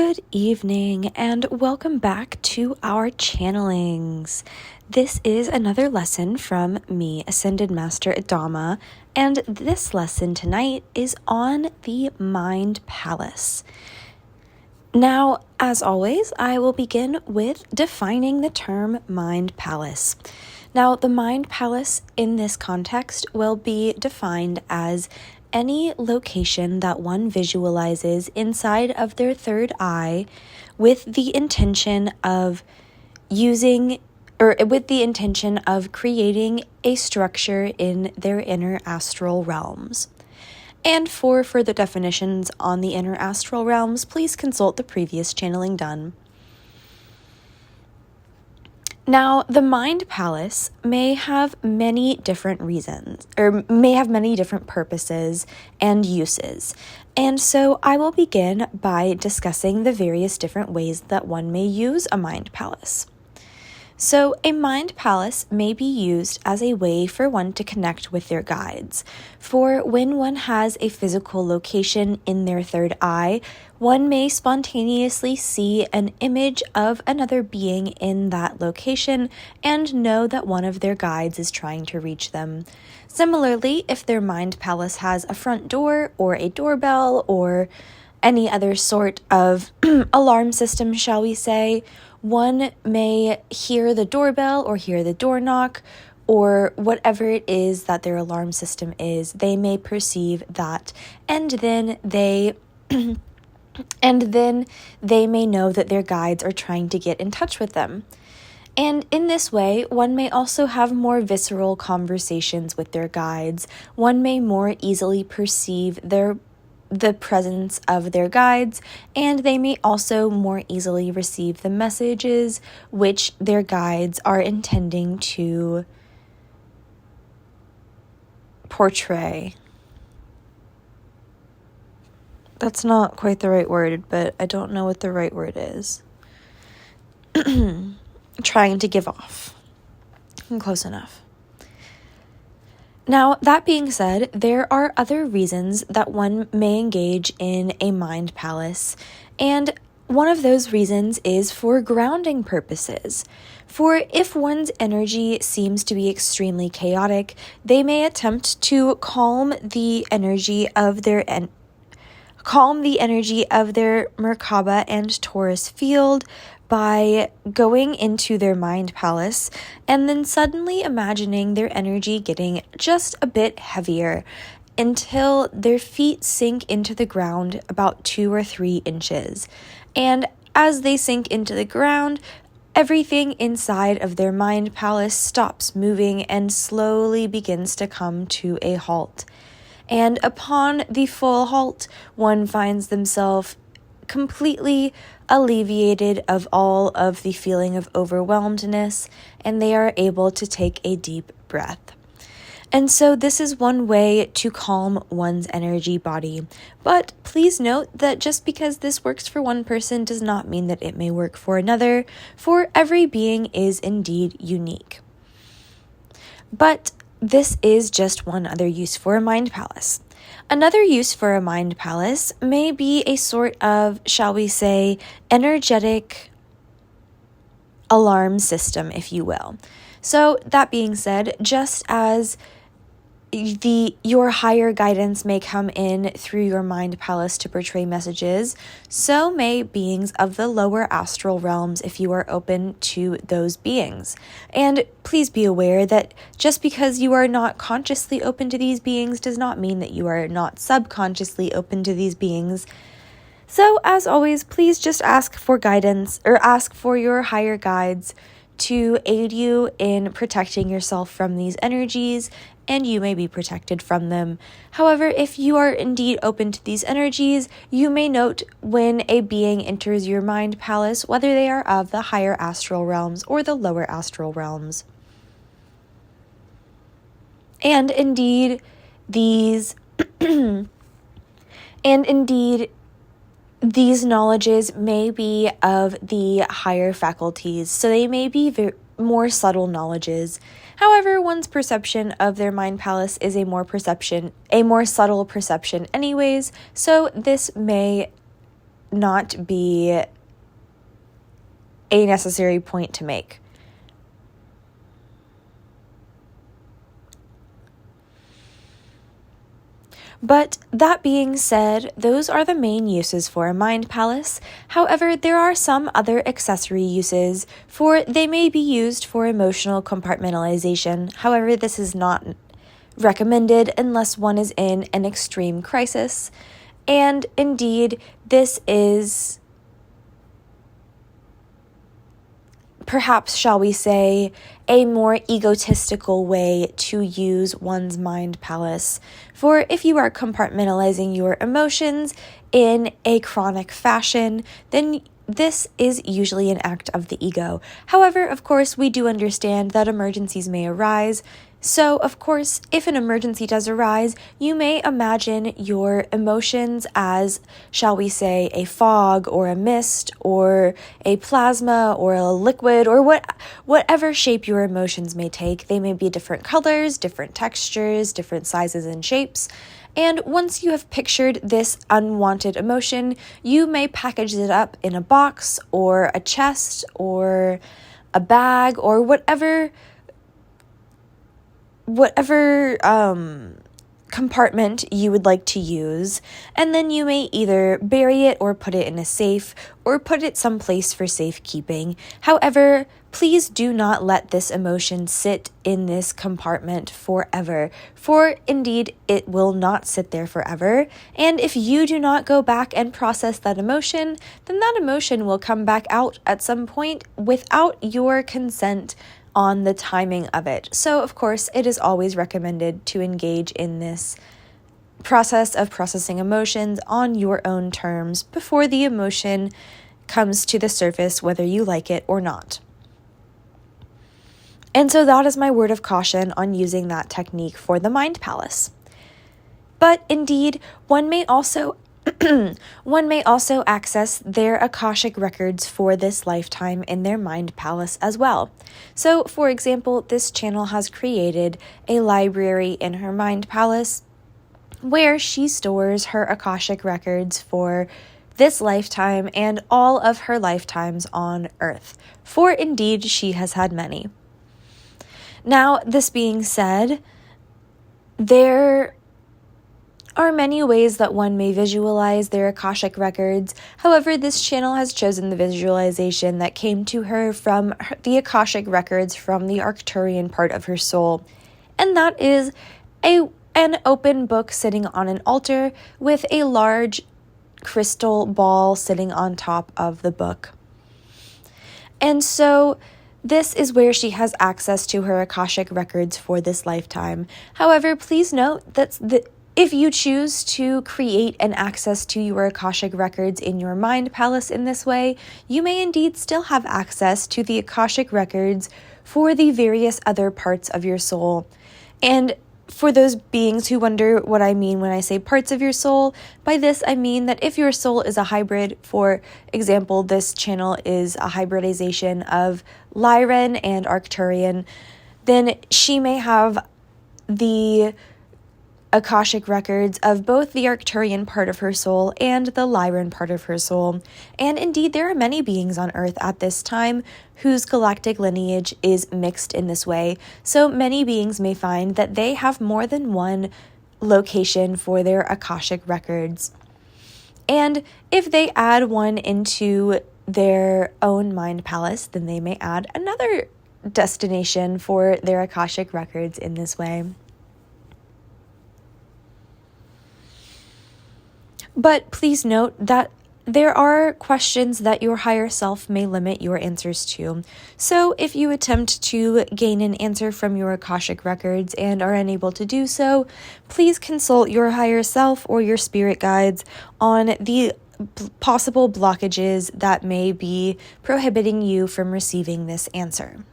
Good evening and welcome back to our channelings. This is another lesson from me, Ascended Master Adama, and this lesson tonight is on the Mind Palace. Now, as always, I will begin with defining the term Mind Palace. Now, the Mind Palace in this context will be defined as any location that one visualizes inside of their third eye with the intention of creating a structure in their inner astral realms. And for further definitions on the inner astral realms, please consult the previous channeling done. Now, the Mind Palace may have many different reasons, or may have many different purposes and uses. And so I will begin by discussing the various different ways that one may use a Mind Palace. So a Mind Palace may be used as a way for one to connect with their guides. For when one has a physical location in their third eye, one may spontaneously see an image of another being in that location and know that one of their guides is trying to reach them. Similarly, if their Mind Palace has a front door or a doorbell or any other sort of alarm system, shall we say, one may hear the doorbell or hear the door knock or whatever it is that their alarm system is. They may perceive that, and then they may know that their guides are trying to get in touch with them. And in this way, one may also have more visceral conversations with their guides. One may more easily perceive the presence of their guides, and they may also more easily receive the messages which their guides are intending to portray. That's not quite the right word, but I don't know what the right word is. Trying to give off. Close enough. Now, that being said, there are other reasons that one may engage in a Mind Palace, and one of those reasons is for grounding purposes. For if one's energy seems to be extremely chaotic, they may attempt to calm the energy of their Merkaba and Taurus field by going into their Mind Palace and then suddenly imagining their energy getting just a bit heavier until their feet sink into the ground about 2 or 3 inches. And as they sink into the ground, everything inside of their Mind Palace stops moving and slowly begins to come to a halt. And upon the full halt, one finds themselves completely alleviated of all of the feeling of overwhelmedness, and they are able to take a deep breath. And so this is one way to calm one's energy body. But please note that just because this works for one person does not mean that it may work for another, for every being is indeed unique. But this is just one other use for a Mind Palace. Another use for a Mind Palace may be a sort of, shall we say, energetic alarm system, if you will. So that being said, just as your higher guidance may come in through your Mind Palace to portray messages, so may beings of the lower astral realms if you are open to those beings. And please be aware that just because you are not consciously open to these beings does not mean that you are not subconsciously open to these beings. So as always, please just ask for guidance or ask for your higher guides to aid you in protecting yourself from these energies, and you may be protected from them. However, if you are indeed open to these energies, you may note when a being enters your Mind Palace, whether they are of the higher astral realms or the lower astral realms. And indeed, these knowledges may be of the higher faculties, so they may be more subtle knowledges. However, one's perception of their Mind Palace is a more subtle perception anyways, so this may not be a necessary point to make. But that being said, those are the main uses for a mind palace. However, there are some other accessory uses, for they may be used for emotional compartmentalization. However, this is not recommended unless one is in an extreme crisis. And indeed, this is perhaps, shall we say, a more egotistical way to use one's mind palace. For if you are compartmentalizing your emotions in a chronic fashion, then this is usually an act of the ego. However, of course, we do understand that emergencies may arise. So, of course, if an emergency does arise, you may imagine your emotions as, shall we say, a fog or a mist or a plasma or a liquid or whatever shape your emotions may take. They may be different colors, different textures, different sizes and shapes. And once you have pictured this unwanted emotion, you may package it up in a box or a chest or a bag or whatever compartment you would like to use, and then you may either bury it or put it in a safe or put it someplace for safekeeping. However, please do not let this emotion sit in this compartment forever, for indeed it will not sit there forever, and if you do not go back and process that emotion, then that emotion will come back out at some point without your consent on the timing of it. So, of course, it is always recommended to engage in this process of processing emotions on your own terms before the emotion comes to the surface, whether you like it or not. And so that is my word of caution on using that technique for the mind palace. But indeed, one may also access their Akashic records for this lifetime in their mind palace as well. So, for example, this channel has created a library in her mind palace where she stores her Akashic records for this lifetime and all of her lifetimes on Earth, for indeed she has had many. Now, this being said, there are many ways that one may visualize their Akashic records. However, this channel has chosen the visualization that came to her from the Akashic records from the Arcturian part of her soul, and that is an open book sitting on an altar with a large crystal ball sitting on top of the book. And so this is where she has access to her Akashic records for this lifetime. However, please note that if you choose to create an access to your Akashic records in your mind palace in this way, you may indeed still have access to the Akashic records for the various other parts of your soul. And for those beings who wonder what I mean when I say parts of your soul, by this I mean that if your soul is a hybrid, for example, this channel is a hybridization of Lyran and Arcturian, then she may have the Akashic records of both the Arcturian part of her soul and the Lyran part of her soul. And indeed, there are many beings on Earth at this time whose galactic lineage is mixed in this way. So many beings may find that they have more than one location for their Akashic records. And if they add one into their own mind palace, then they may add another destination for their Akashic records in this way. But please note that there are questions that your higher self may limit your answers to. So if you attempt to gain an answer from your Akashic records and are unable to do so, please consult your higher self or your spirit guides on the possible blockages that may be prohibiting you from receiving this answer.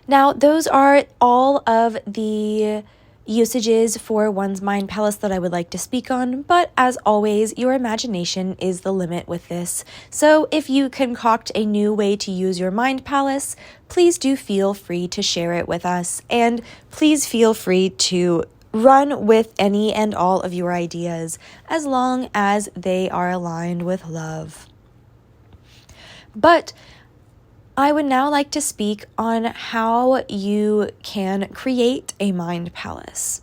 Now, those are all of the usages for one's mind palace that I would like to speak on, but as always, your imagination is the limit with this. So if you concoct a new way to use your mind palace, please do feel free to share it with us, and please feel free to run with any and all of your ideas as long as they are aligned with love. But I would now like to speak on how you can create a mind palace.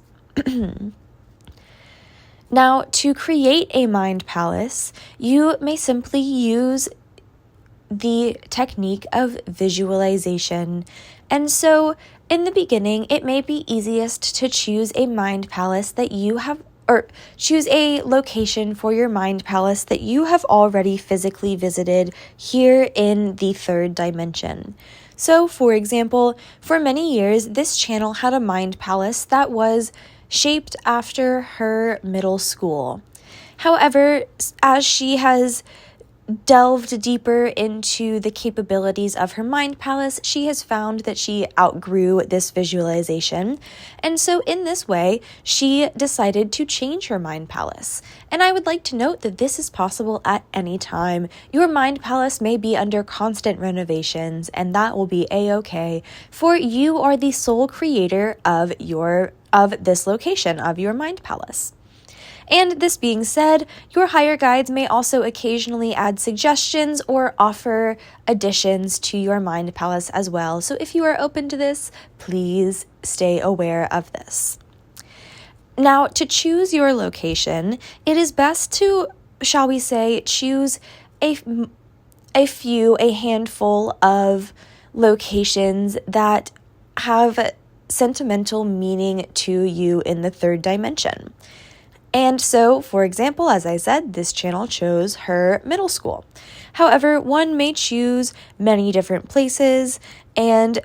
Now, to create a mind palace, you may simply use the technique of visualization. And so, in the beginning, it may be easiest to choose a mind palace that you have, or choose a location for your mind palace that you have already physically visited here in the third dimension. So, for example, for many years, this channel had a mind palace that was shaped after her middle school. However, as she has delved deeper into the capabilities of her mind palace, she has found that she outgrew this visualization. And so in this way, she decided to change her mind palace. And I would like to note that this is possible at any time. Your mind palace may be under constant renovations, and that will be a-okay, for you are the sole creator of this location, of your mind palace. And this being said, your higher guides may also occasionally add suggestions or offer additions to your mind palace as well. So if you are open to this, please stay aware of this. Now, to choose your location, it is best to, shall we say, choose a handful of locations that have sentimental meaning to you in the third dimension. And so, for example, as I said, this channel chose her middle school. However, one may choose many different places, and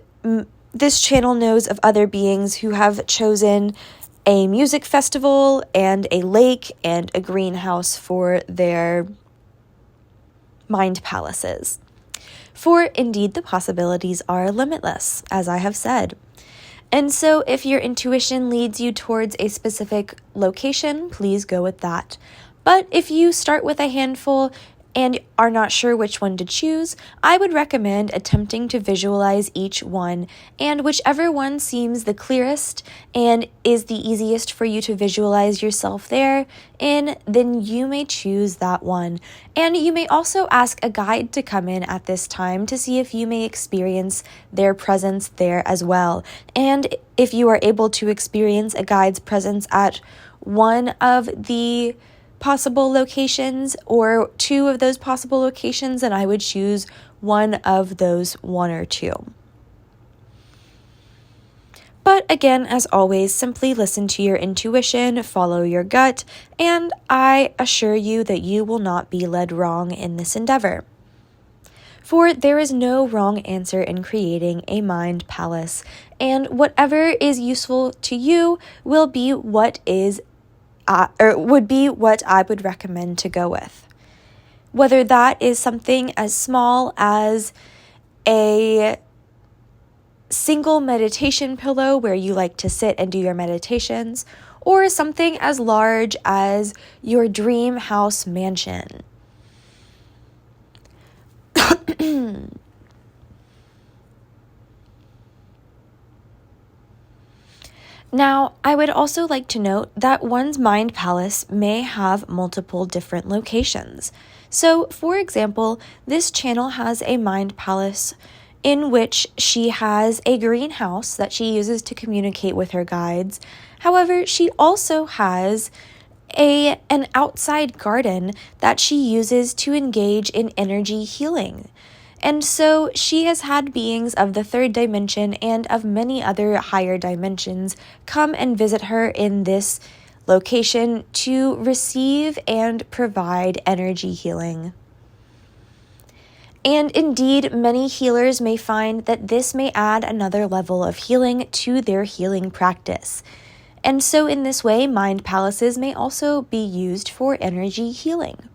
this channel knows of other beings who have chosen a music festival and a lake and a greenhouse for their mind palaces. For indeed, the possibilities are limitless, as I have said. And so if your intuition leads you towards a specific location, please go with that. But if you start with a handful and are not sure which one to choose, I would recommend attempting to visualize each one, and whichever one seems the clearest and is the easiest for you to visualize yourself there in, then you may choose that one. And you may also ask a guide to come in at this time to see if you may experience their presence there as well. And if you are able to experience a guide's presence at one of the possible locations or two of those possible locations, then I would choose one of those one or two. But again, as always, simply listen to your intuition, follow your gut, and I assure you that you will not be led wrong in this endeavor. For there is no wrong answer in creating a mind palace, and whatever is useful to you will be what would be what I would recommend to go with. Whether that is something as small as a single meditation pillow where you like to sit and do your meditations, or something as large as your dream house mansion. Now, I would also like to note that one's mind palace may have multiple different locations. So, for example, this channel has a mind palace in which she has a greenhouse that she uses to communicate with her guides. However, she also has an outside garden that she uses to engage in energy healing. And so she has had beings of the third dimension and of many other higher dimensions come and visit her in this location to receive and provide energy healing. And indeed, many healers may find that this may add another level of healing to their healing practice. And so in this way, mind palaces may also be used for energy healing.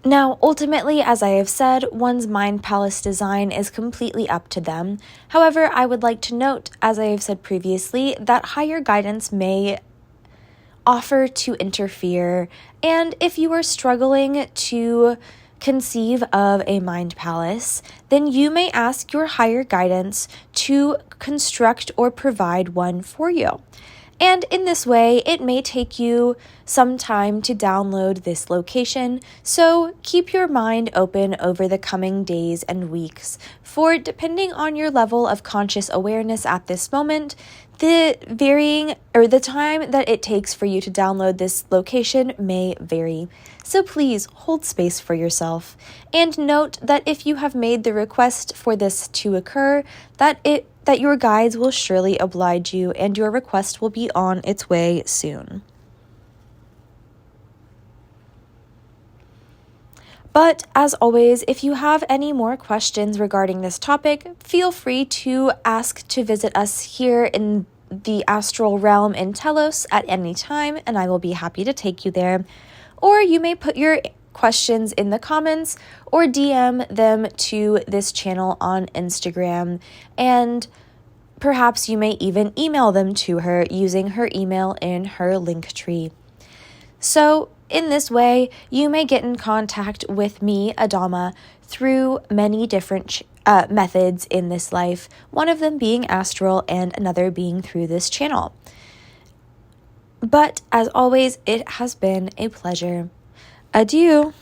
Now, ultimately, as I have said, one's mind palace design is completely up to them. However, I would like to note, as I have said previously, that higher guidance may offer to interfere, and if you are struggling to conceive of a mind palace, then you may ask your higher guidance to construct or provide one for you. And in this way, it may take you some time to download this location, so keep your mind open over the coming days and weeks, for depending on your level of conscious awareness at this moment, the time that it takes for you to download this location may vary. So please hold space for yourself, and note that if you have made the request for this to occur, that your guides will surely oblige you and your request will be on its way soon. But as always, if you have any more questions regarding this topic, feel free to ask to visit us here in the astral realm in Telos at any time, and I will be happy to take you there. Or you may put your questions in the comments or DM them to this channel on Instagram, and perhaps you may even email them to her using her email in her link tree. So in this way, you may get in contact with me, Adama, through many different methods in this life, one of them being astral and another being through this channel. But as always, it has been a pleasure. Adieu.